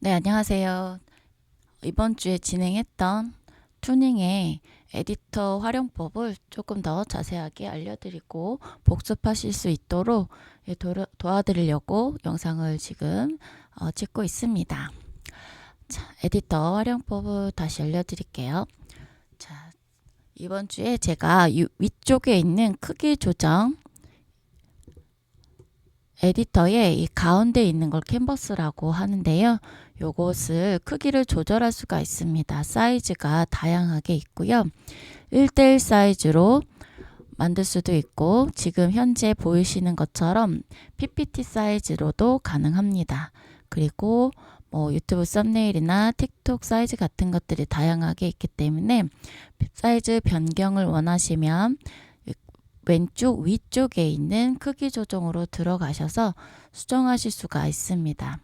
네, 안녕하세요. 이번 주에 진행했던 투닝의 에디터 활용법을 조금 더 자세하게 알려드리고 복습하실 수 있도록 도와드리려고 영상을 지금 찍고 있습니다. 자, 에디터 활용법을 다시 알려드릴게요. 자, 이번 주에 제가 위쪽에 있는 크기 조정 에디터에 이 가운데 있는 걸 캔버스라고 하는데요. 요것을 크기를 조절할 수가 있습니다. 사이즈가 다양하게 있고요. 1대1 사이즈로 만들 수도 있고 지금 현재 보이시는 것처럼 PPT 사이즈로도 가능합니다. 그리고 뭐 유튜브 썸네일이나 틱톡 사이즈 같은 것들이 다양하게 있기 때문에 사이즈 변경을 원하시면 왼쪽 위쪽에 있는 크기 조정으로 들어가셔서 수정하실 수가 있습니다.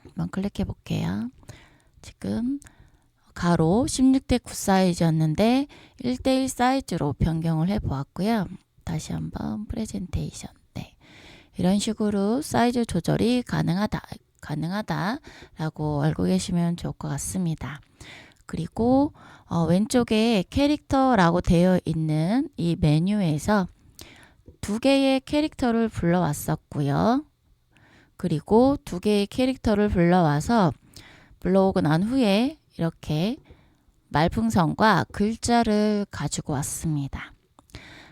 한번 클릭해 볼게요. 지금 가로 16대 9 사이즈였는데 1대1 사이즈로 변경을 해 보았고요. 다시 한번 프레젠테이션. 네. 이런 식으로 사이즈 조절이 가능하다라고 알고 계시면 좋을 것 같습니다. 그리고 왼쪽에 캐릭터라고 되어 있는 이 메뉴에서 두 개의 캐릭터를 불러왔었고요. 그리고 두 개의 캐릭터를 불러오고 난 후에 이렇게 말풍선과 글자를 가지고 왔습니다.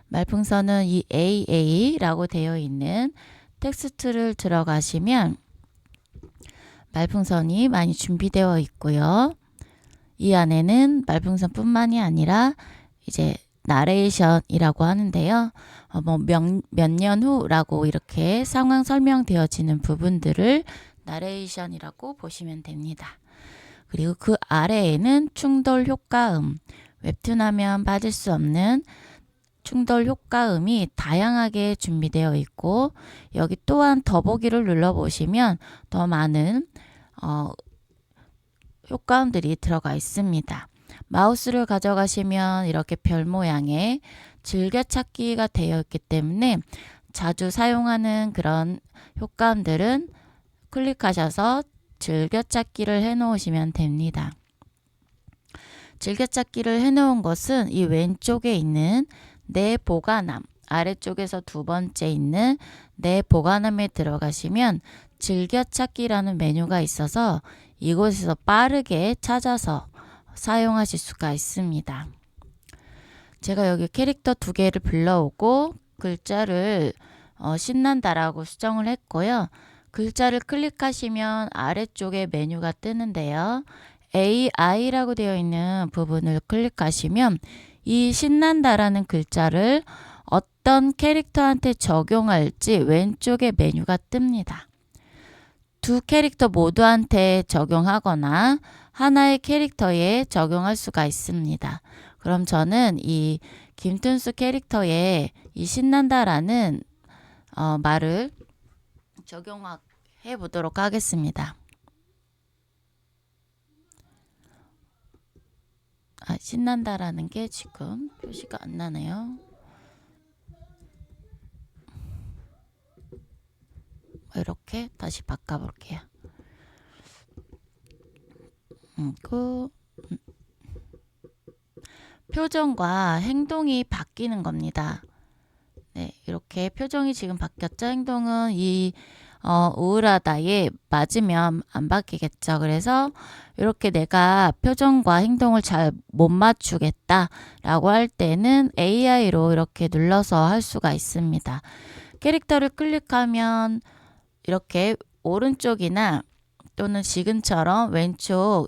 말풍선은 이 AA라고 되어 있는 텍스트를 들어가시면 말풍선이 많이 준비되어 있고요. 이 안에는 말풍선뿐만이 아니라 이제 나레이션이라고 하는데요. 몇 년 후라고 이렇게 상황 설명되어지는 부분들을 나레이션이라고 보시면 됩니다. 그리고 그 아래에는 충돌 효과음, 웹툰 하면 빠질 수 없는 충돌 효과음이 다양하게 준비되어 있고 여기 또한 더보기를 눌러보시면 더 많은 효과음들이 들어가 있습니다. 마우스를 가져가시면 이렇게 별 모양의 즐겨찾기가 되어 있기 때문에 자주 사용하는 그런 효과음들은 클릭하셔서 즐겨찾기를 해 놓으시면 됩니다. 즐겨찾기를 해 놓은 것은 이 왼쪽에 있는 내 보관함, 아래쪽에서 두 번째 있는 내 보관함에 들어가시면 즐겨찾기라는 메뉴가 있어서 이곳에서 빠르게 찾아서 사용하실 수가 있습니다. 제가 여기 캐릭터 두 개를 불러오고 글자를 신난다라고 수정을 했고요. 글자를 클릭하시면 아래쪽에 메뉴가 뜨는데요. AI라고 되어 있는 부분을 클릭하시면 이 신난다라는 글자를 어떤 캐릭터한테 적용할지 왼쪽에 메뉴가 뜹니다. 두 캐릭터 모두한테 적용하거나 하나의 캐릭터에 적용할 수가 있습니다. 그럼 저는 이 김tun수 캐릭터에 이 신난다라는 말을 적용해 보도록 하겠습니다. 신난다라는 게 지금 표시가 안 나네요. 이렇게 다시 바꿔볼게요. 표정과 행동이 바뀌는 겁니다. 네, 이렇게 표정이 지금 바뀌었죠. 행동은 이 우울하다에 맞으면 안 바뀌겠죠. 그래서 이렇게 내가 표정과 행동을 잘 못 맞추겠다 라고 할 때는 AI로 이렇게 눌러서 할 수가 있습니다. 캐릭터를 클릭하면 이렇게 오른쪽이나 또는 지금처럼 왼쪽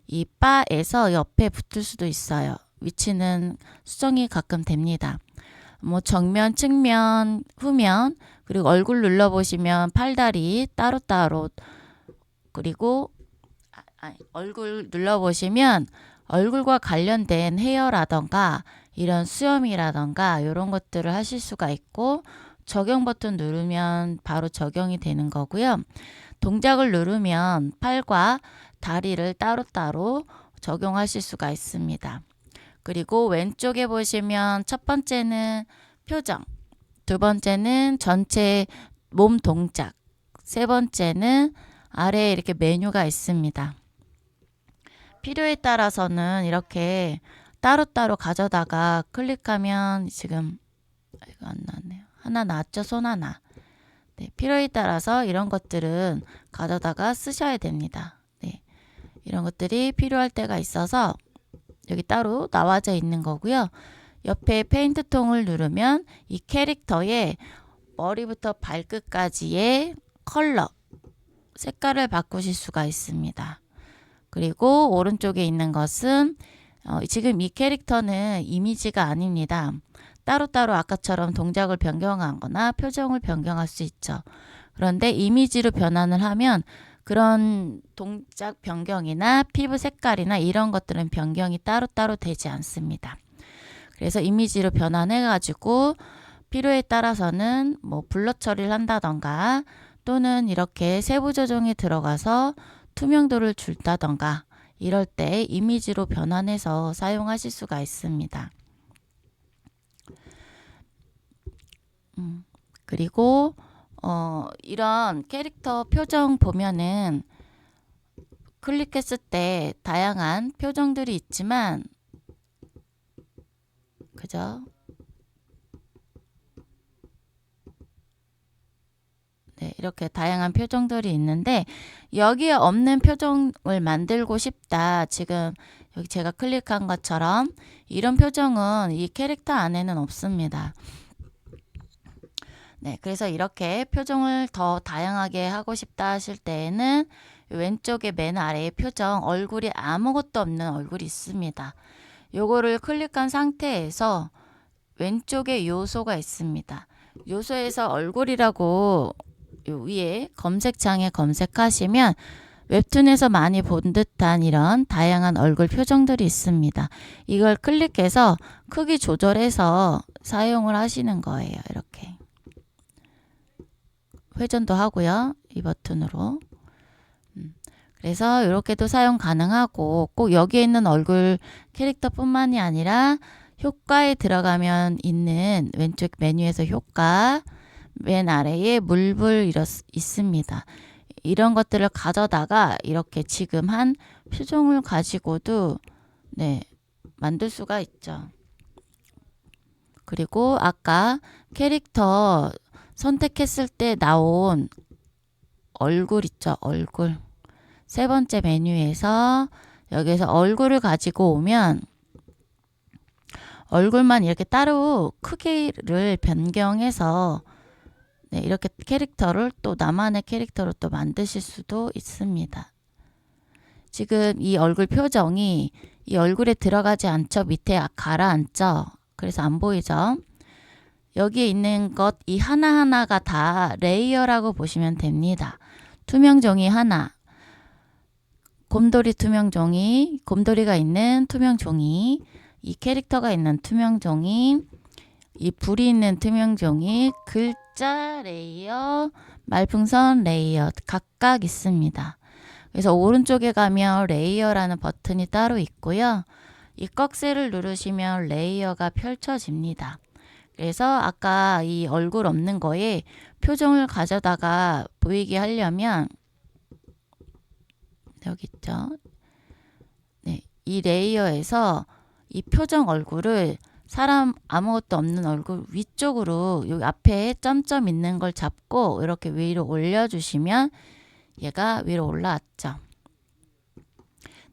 이 바에서 옆에 붙을 수도 있어요. 위치는 수정이 가끔 됩니다. 뭐 정면, 측면, 후면, 그리고 얼굴 눌러보시면 팔다리 따로따로, 그리고 얼굴 눌러보시면 얼굴과 관련된 헤어라던가 이런 수염이라던가 이런 것들을 하실 수가 있고 적용 버튼 누르면 바로 적용이 되는 거고요. 동작을 누르면 팔과 다리를 따로따로 적용하실 수가 있습니다. 그리고 왼쪽에 보시면 첫 번째는 표정, 두 번째는 전체 몸 동작, 세 번째는 아래에 이렇게 메뉴가 있습니다. 필요에 따라서는 이렇게 따로따로 가져다가 클릭하면 지금 이거 안 나왔네요. 하나 나왔죠? 손 하나. 네, 필요에 따라서 이런 것들은 가져다가 쓰셔야 됩니다. 네, 이런 것들이 필요할 때가 있어서 여기 따로 나와져 있는 거고요. 옆에 페인트 통을 누르면 이 캐릭터의 머리부터 발끝까지의 컬러, 색깔을 바꾸실 수가 있습니다. 그리고 오른쪽에 있는 것은 지금 이 캐릭터는 이미지가 아닙니다. 따로따로 아까처럼 동작을 변경하거나 표정을 변경할 수 있죠. 그런데 이미지로 변환을 하면 그런 동작 변경이나 피부 색깔이나 이런 것들은 변경이 따로따로 되지 않습니다. 그래서 이미지로 변환해 가지고 필요에 따라서는 뭐 블러 처리를 한다던가 또는 이렇게 세부 조정에 들어가서 투명도를 줄다던가 이럴 때 이미지로 변환해서 사용하실 수가 있습니다. 그리고 이런 캐릭터 표정 보면은 클릭했을 때 다양한 표정들이 있지만 그죠? 네, 이렇게 다양한 표정들이 있는데 여기에 없는 표정을 만들고 싶다. 지금 여기 제가 클릭한 것처럼 이런 표정은 이 캐릭터 안에는 없습니다. 네, 그래서 이렇게 표정을 더 다양하게 하고 싶다 하실 때에는 왼쪽에 맨 아래에 표정, 얼굴이 아무것도 없는 얼굴이 있습니다. 요거를 클릭한 상태에서 왼쪽에 요소가 있습니다. 요소에서 얼굴이라고 요 위에 검색창에 검색하시면 웹툰에서 많이 본 듯한 이런 다양한 얼굴 표정들이 있습니다. 이걸 클릭해서 크기 조절해서 사용을 하시는 거예요. 이렇게. 회전도 하고요. 이 버튼으로. 그래서 이렇게도 사용 가능하고 꼭 여기에 있는 얼굴 캐릭터뿐만이 아니라 효과에 들어가면 있는 왼쪽 메뉴에서 효과 맨 아래에 물불 있습니다. 이런 것들을 가져다가 이렇게 지금 한 표정을 가지고도 네, 만들 수가 있죠. 그리고 아까 캐릭터 선택했을 때 나온 얼굴 있죠. 얼굴. 세 번째 메뉴에서 여기서 얼굴을 가지고 오면 얼굴만 이렇게 따로 크기를 변경해서 네, 이렇게 캐릭터를 또 나만의 캐릭터로 또 만드실 수도 있습니다. 지금 이 얼굴 표정이 이 얼굴에 들어가지 않죠. 밑에 가라앉죠. 그래서 안 보이죠. 여기에 있는 것 이 하나하나가 다 레이어라고 보시면 됩니다. 투명 종이 하나, 곰돌이 투명 종이, 곰돌이가 있는 투명 종이, 이 캐릭터가 있는 투명 종이, 이 불이 있는 투명 종이, 글자 레이어, 말풍선 레이어 각각 있습니다. 그래서 오른쪽에 가면 레이어라는 버튼이 따로 있고요. 이 꺽쇠를 누르시면 레이어가 펼쳐집니다. 그래서 아까 이 얼굴 없는 거에 표정을 가져다가 보이게 하려면 여기 있죠. 네, 이 레이어에서 이 표정 얼굴을 사람 아무것도 없는 얼굴 위쪽으로 여기 앞에 점점 있는 걸 잡고 이렇게 위로 올려주시면 얘가 위로 올라왔죠.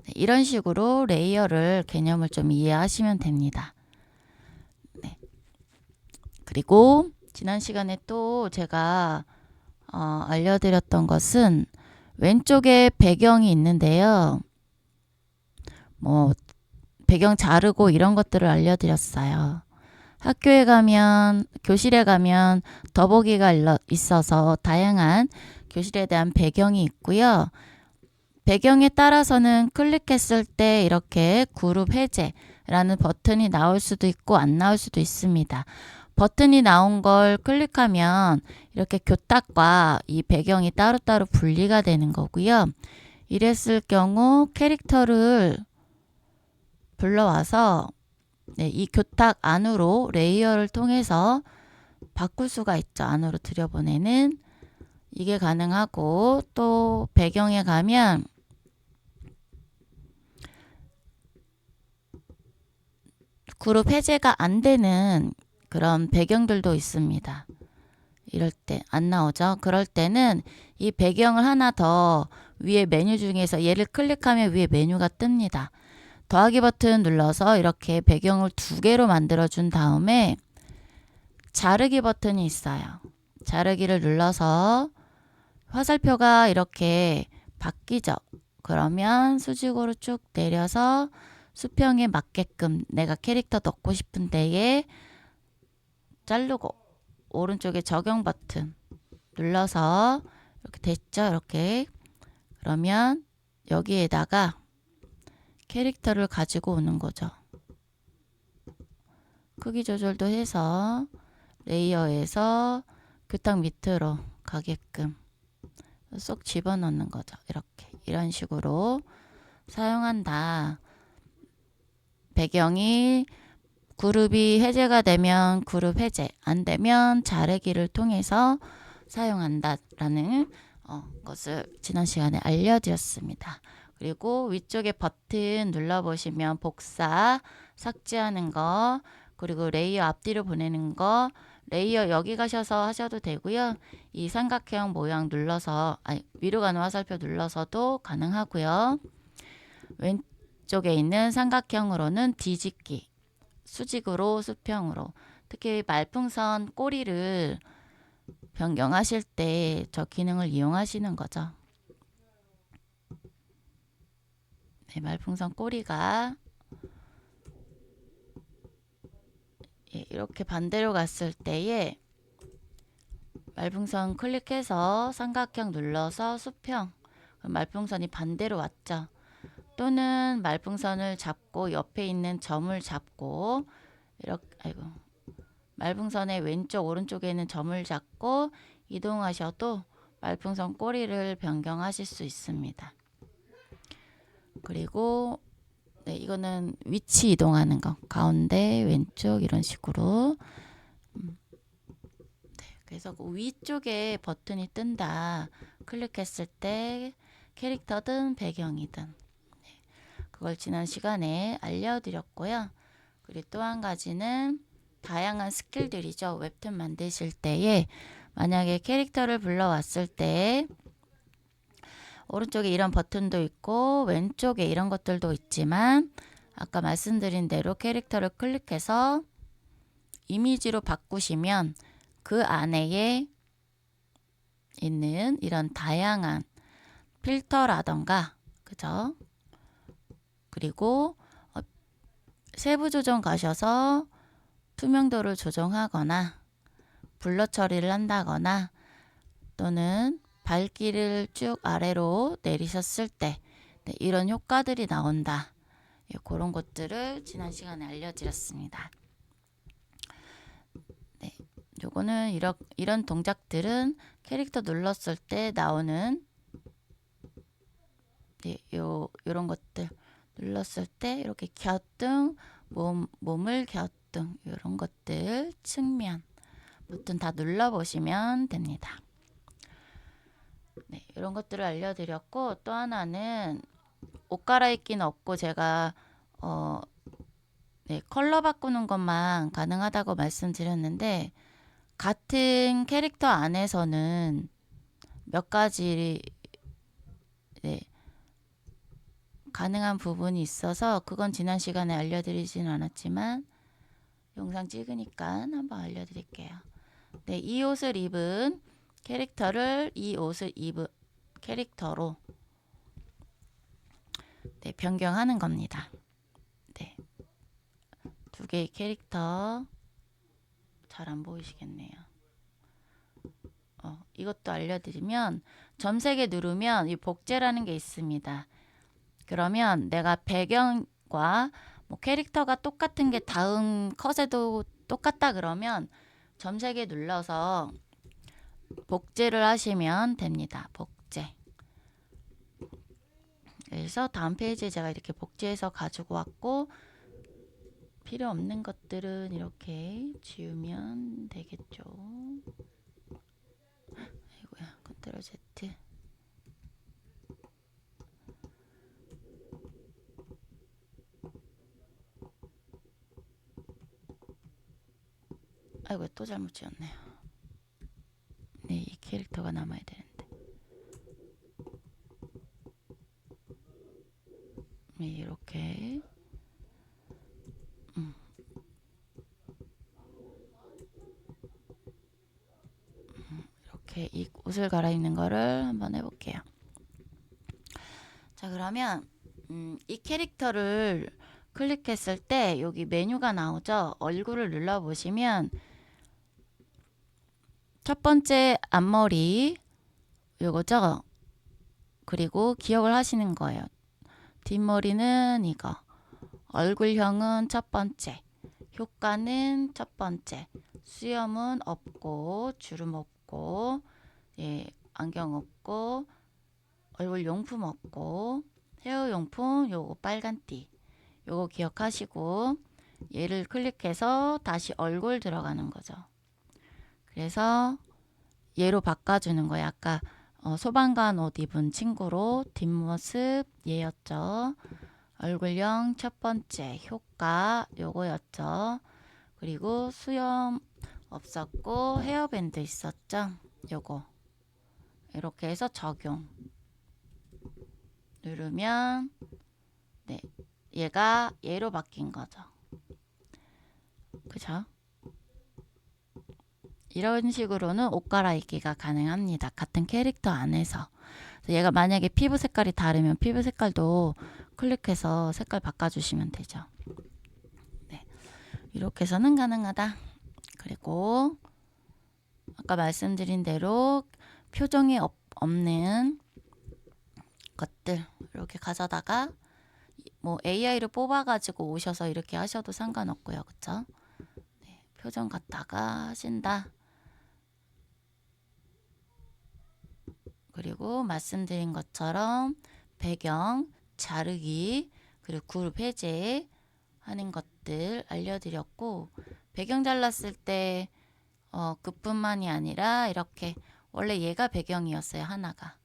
네, 이런 식으로 레이어를 개념을 좀 이해하시면 됩니다. 네. 그리고 지난 시간에 또 제가 알려드렸던 것은 왼쪽에 배경이 있는데요. 뭐 배경 자르고 이런 것들을 알려드렸어요. 학교에 가면 교실에 가면 더보기가 있어서 다양한 교실에 대한 배경이 있고요. 배경에 따라서는 클릭했을 때 이렇게 그룹 해제라는 버튼이 나올 수도 있고 안 나올 수도 있습니다. 버튼이 나온 걸 클릭하면 이렇게 교탁과 이 배경이 따로따로 분리가 되는 거고요. 이랬을 경우 캐릭터를 불러와서 네, 이 교탁 안으로 레이어를 통해서 바꿀 수가 있죠. 안으로 들여보내는 이게 가능하고, 또 배경에 가면 그룹 해제가 안 되는 그런 배경들도 있습니다. 이럴 때 안 나오죠. 그럴 때는 이 배경을 하나 더 위에 메뉴 중에서 얘를 클릭하면 위에 메뉴가 뜹니다. 더하기 버튼 눌러서 이렇게 배경을 두 개로 만들어 준 다음에 자르기 버튼이 있어요. 자르기를 눌러서 화살표가 이렇게 바뀌죠. 그러면 수직으로 쭉 내려서 수평에 맞게끔 내가 캐릭터 넣고 싶은 데에 자르고, 오른쪽에 적용 버튼 눌러서 이렇게 됐죠. 이렇게. 그러면 여기에다가 캐릭터를 가지고 오는 거죠. 크기 조절도 해서 레이어에서 교탁 밑으로 가게끔 쏙 집어넣는 거죠. 이렇게 이런 식으로 사용한다. 배경이 그룹이 해제가 되면 그룹 해제, 안 되면 자르기를 통해서 사용한다라는 것을 지난 시간에 알려드렸습니다. 그리고 위쪽에 버튼 눌러보시면 복사, 삭제하는 거, 그리고 레이어 앞뒤로 보내는 거, 레이어 여기 가셔서 하셔도 되고요. 이 삼각형 모양 눌러서, 위로 가는 화살표 눌러서도 가능하고요. 왼쪽에 있는 삼각형으로는 뒤집기, 수직으로 수평으로, 특히 말풍선 꼬리를 변경하실 때 저 기능을 이용하시는 거죠. 네, 말풍선 꼬리가 이렇게 반대로 갔을 때에 말풍선 클릭해서 삼각형 눌러서 수평, 말풍선이 반대로 왔죠. 또는 말풍선을 잡고 옆에 있는 점을 잡고 이렇게, 말풍선의 왼쪽 오른쪽에 있는 점을 잡고 이동하셔도 말풍선 꼬리를 변경하실 수 있습니다. 그리고 이거는 위치 이동하는 거, 가운데 왼쪽 이런 식으로. 그래서 그 위쪽에 버튼이 뜬다. 클릭했을 때 캐릭터든 배경이든 그걸 지난 시간에 알려드렸고요. 그리고 또 한 가지는 다양한 스킬들이죠. 웹툰 만드실 때에 만약에 캐릭터를 불러왔을 때 오른쪽에 이런 버튼도 있고 왼쪽에 이런 것들도 있지만 아까 말씀드린 대로 캐릭터를 클릭해서 이미지로 바꾸시면 그 안에 있는 이런 다양한 필터라던가, 그죠? 그리고 세부 조정 가셔서 투명도를 조정하거나 블러 처리를 한다거나 또는 밝기를 쭉 아래로 내리셨을 때 이런 효과들이 나온다. 그런 것들을 지난 시간에 알려드렸습니다. 네, 요거는 이런 동작들은 캐릭터 눌렀을 때 나오는 요런 것들 눌렀을 때 이렇게 갸우뚱, 몸을 갸우뚱, 이런 것들 측면 버튼 다 눌러보시면 됩니다. 네, 이런 것들을 알려드렸고, 또 하나는 옷 갈아입기는 없고 제가 컬러 바꾸는 것만 가능하다고 말씀드렸는데, 같은 캐릭터 안에서는 몇 가지 가능한 부분이 있어서 그건 지난 시간에 알려드리진 않았지만 영상 찍으니까 한번 알려드릴게요. 네, 이 옷을 입은 캐릭터를 이 옷을 입은 캐릭터로 변경하는 겁니다. 네, 두 개의 캐릭터 잘 안 보이시겠네요. 이것도 알려드리면 점 3개 누르면 이 복제라는 게 있습니다. 그러면 내가 배경과 캐릭터가 똑같은 게 다음 컷에도 똑같다 그러면 점 3개 눌러서 복제를 하시면 됩니다. 복제. 그래서 다음 페이지에 제가 이렇게 복제해서 가지고 왔고, 필요 없는 것들은 이렇게 지우면 되겠죠. 아이고야, 컨트롤 Z. 아이고 또 잘못 지었네요. 네, 이 캐릭터가 남아야 되는데. 네, 이렇게 이렇게 이 옷을 갈아입는 거를 한번 해볼게요. 자, 그러면 이 캐릭터를 클릭했을 때 여기 메뉴가 나오죠. 얼굴을 눌러보시면 첫 번째 앞머리 요거죠. 그리고 기억을 하시는 거예요. 뒷머리는 이거, 얼굴형은 첫 번째, 효과는 첫 번째, 수염은 없고 주름 없고, 예, 안경 없고, 얼굴 용품 없고, 헤어 용품 요거 빨간띠 요거 기억하시고 얘를 클릭해서 다시 얼굴 들어가는 거죠. 그래서 얘로 바꿔주는 거예요. 아까 소방관 옷 입은 친구로 뒷모습 얘였죠. 얼굴형 첫 번째 효과 요거였죠. 그리고 수염 없었고 헤어밴드 있었죠. 요거 이렇게 해서 적용 누르면 네, 얘가 얘로 바뀐 거죠. 그죠? 이런 식으로는 옷 갈아입기가 가능합니다. 같은 캐릭터 안에서. 얘가 만약에 피부 색깔이 다르면 피부 색깔도 클릭해서 색깔 바꿔주시면 되죠. 네, 이렇게 해서는 가능하다. 그리고 아까 말씀드린 대로 표정이 없는 것들 이렇게 가져다가 뭐 AI를 뽑아가지고 오셔서 이렇게 하셔도 상관없고요. 그쵸? 네, 표정 갖다가 하신다. 그리고 말씀드린 것처럼 배경 자르기 그리고 그룹 해제 하는 것들 알려드렸고 배경 잘랐을 때 그뿐만이 아니라 이렇게 원래 얘가 배경이었어요. 하나가.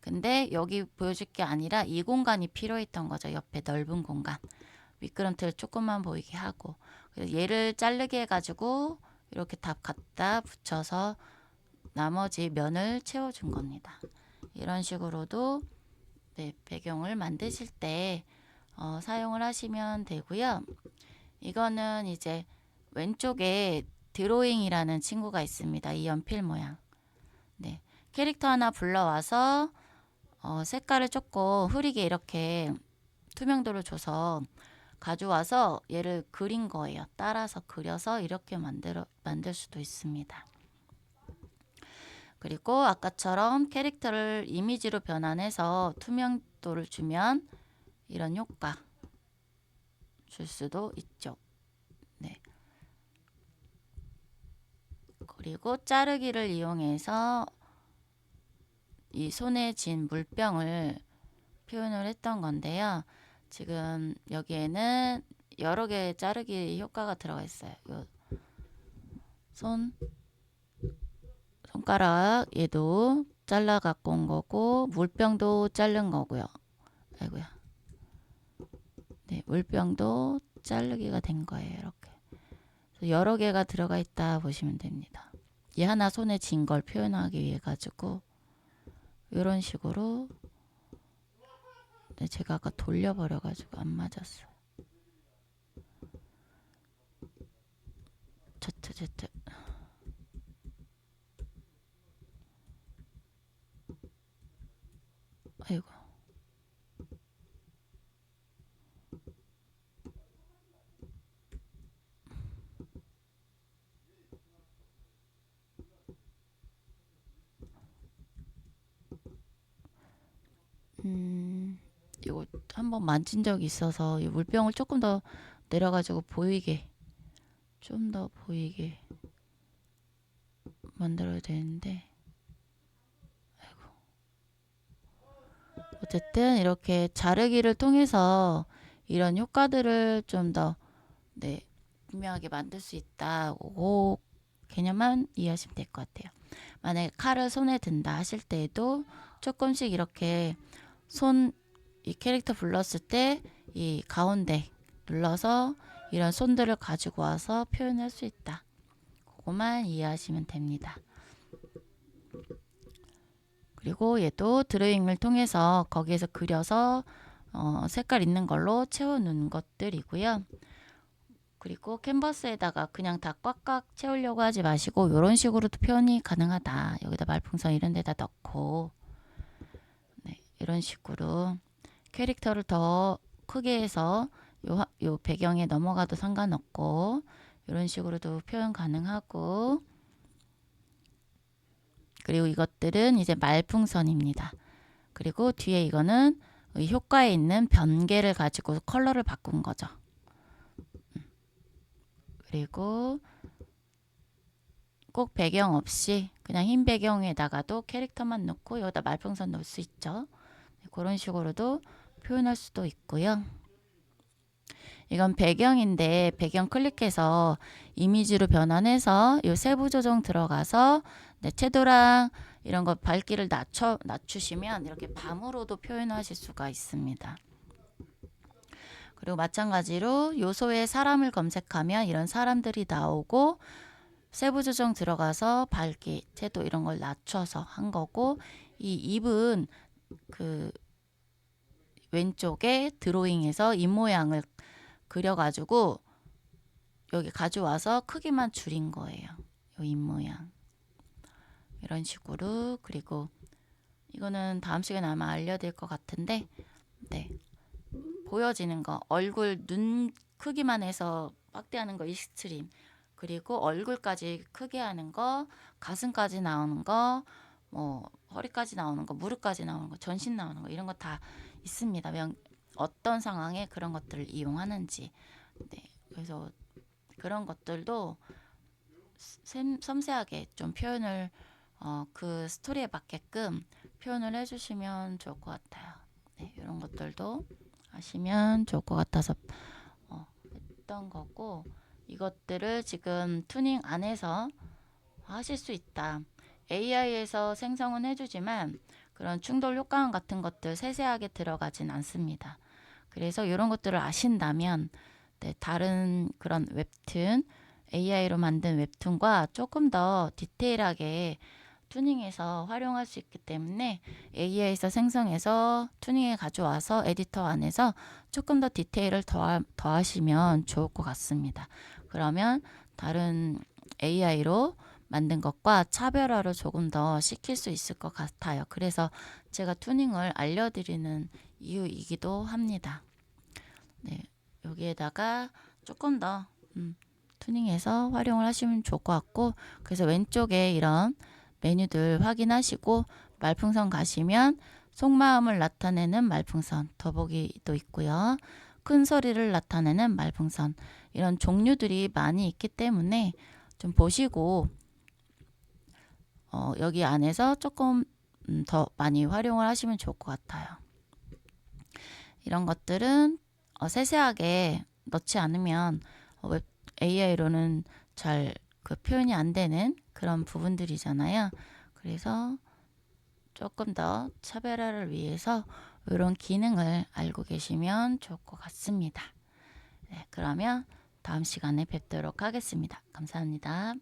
근데 여기 보여줄 게 아니라 이 공간이 필요했던 거죠. 옆에 넓은 공간. 미끄럼틀 조금만 보이게 하고 그래서 얘를 자르게 해가지고 이렇게 답 갖다 붙여서 나머지 면을 채워준 겁니다. 이런 식으로도 네, 배경을 만드실 때 사용을 하시면 되고요. 이거는 이제 왼쪽에 드로잉이라는 친구가 있습니다. 이 연필 모양. 네, 캐릭터 하나 불러와서 색깔을 조금 흐리게 이렇게 투명도를 줘서 가져와서 얘를 그린 거예요. 따라서 그려서 이렇게 만들 수도 있습니다. 그리고 아까처럼 캐릭터를 이미지로 변환해서 투명도를 주면 이런 효과 줄 수도 있죠. 네. 그리고 자르기를 이용해서 이 손에 쥔 물병을 표현을 했던 건데요. 지금 여기에는 여러 개의 자르기 효과가 들어가 있어요. 요 손가락 얘도 잘라 갖고 온 거고 물병도 자른 거고요. 아이고야. 네, 물병도 자르기가 된 거예요. 이렇게 여러 개가 들어가 있다 보시면 됩니다. 얘 하나 손에 쥔 걸 표현하기 위해 가지고 이런 식으로 네, 제가 아까 돌려버려 가지고 안 맞았어요. ZZ 아이고 이거 한번 만진 적이 있어서 이 물병을 조금 더 내려가지고 보이게 좀 더 보이게 만들어야 되는데 아이고. 어쨌든 이렇게 자르기를 통해서 이런 효과들을 좀 더 네, 분명하게 만들 수 있다고 개념만 이해하시면 될 것 같아요. 만약에 칼을 손에 든다 하실 때에도 조금씩 이렇게 이 캐릭터 불렀을 때 이 가운데 눌러서 이런 손들을 가지고 와서 표현할 수 있다. 그것만 이해하시면 됩니다. 그리고 얘도 드로잉을 통해서 거기에서 그려서 색깔 있는 걸로 채워놓은 것들이고요. 그리고 캔버스에다가 그냥 다 꽉꽉 채우려고 하지 마시고 이런 식으로도 표현이 가능하다. 여기다 말풍선 이런 데다 넣고 네, 이런 식으로 캐릭터를 더 크게 해서 요 배경에 넘어가도 상관없고 이런 식으로도 표현 가능하고 그리고 이것들은 이제 말풍선입니다. 그리고 뒤에 이거는 이 효과에 있는 변개를 가지고 컬러를 바꾼 거죠. 그리고 꼭 배경 없이 그냥 흰 배경에다가도 캐릭터만 넣고 여기다 말풍선 넣을 수 있죠. 그런 식으로도 표현할 수도 있고요. 이건 배경인데 배경 클릭해서 이미지로 변환해서 이 세부 조정 들어가서 네, 채도랑 이런 거 밝기를 낮추시면 이렇게 밤으로도 표현하실 수가 있습니다. 그리고 마찬가지로 요소에 사람을 검색하면 이런 사람들이 나오고 세부 조정 들어가서 밝기, 채도 이런 걸 낮춰서 한 거고 이 입은 그 왼쪽에 드로잉에서 입 모양을 그려가지고 여기 가져와서 크기만 줄인 거예요. 이 입 모양 이런 식으로. 그리고 이거는 다음 시간에 아마 알려드릴 것 같은데 네, 보여지는 거 얼굴 눈 크기만 해서 확대하는 거 익스트림 그리고 얼굴까지 크게 하는 거 가슴까지 나오는 거 뭐 허리까지 나오는 거 무릎까지 나오는 거 전신 나오는 거 이런 거 다 있습니다. 어떤 상황에 그런 것들을 이용하는지 네, 그래서 그런 것들도 섬세하게 좀 표현을 그 스토리에 맞게끔 표현을 해주시면 좋을 것 같아요. 네, 이런 것들도 하시면 좋을 것 같아서 했던 거고 이것들을 지금 투닝 안에서 하실 수 있다. AI에서 생성은 해주지만 그런 충돌 효과음 같은 것들 세세하게 들어가진 않습니다. 그래서 이런 것들을 아신다면 네, 다른 그런 웹툰 AI로 만든 웹툰과 조금 더 디테일하게 투닝해서 활용할 수 있기 때문에 AI에서 생성해서 투닝에 가져와서 에디터 안에서 조금 더 디테일을 더하시면 좋을 것 같습니다. 그러면 다른 AI로 만든 것과 차별화를 조금 더 시킬 수 있을 것 같아요. 그래서 제가 투닝을 알려드리는 이유이기도 합니다. 네, 여기에다가 조금 더 투닝해서 활용을 하시면 좋을 것 같고 그래서 왼쪽에 이런 메뉴들 확인하시고 말풍선 가시면 속마음을 나타내는 말풍선 더보기도 있고요. 큰 소리를 나타내는 말풍선 이런 종류들이 많이 있기 때문에 좀 보시고 여기 안에서 조금 더 많이 활용을 하시면 좋을 것 같아요. 이런 것들은 세세하게 넣지 않으면 웹 AI로는 잘 그 표현이 안 되는 그런 부분들이잖아요. 그래서 조금 더 차별화를 위해서 이런 기능을 알고 계시면 좋을 것 같습니다. 네, 그러면 다음 시간에 뵙도록 하겠습니다. 감사합니다.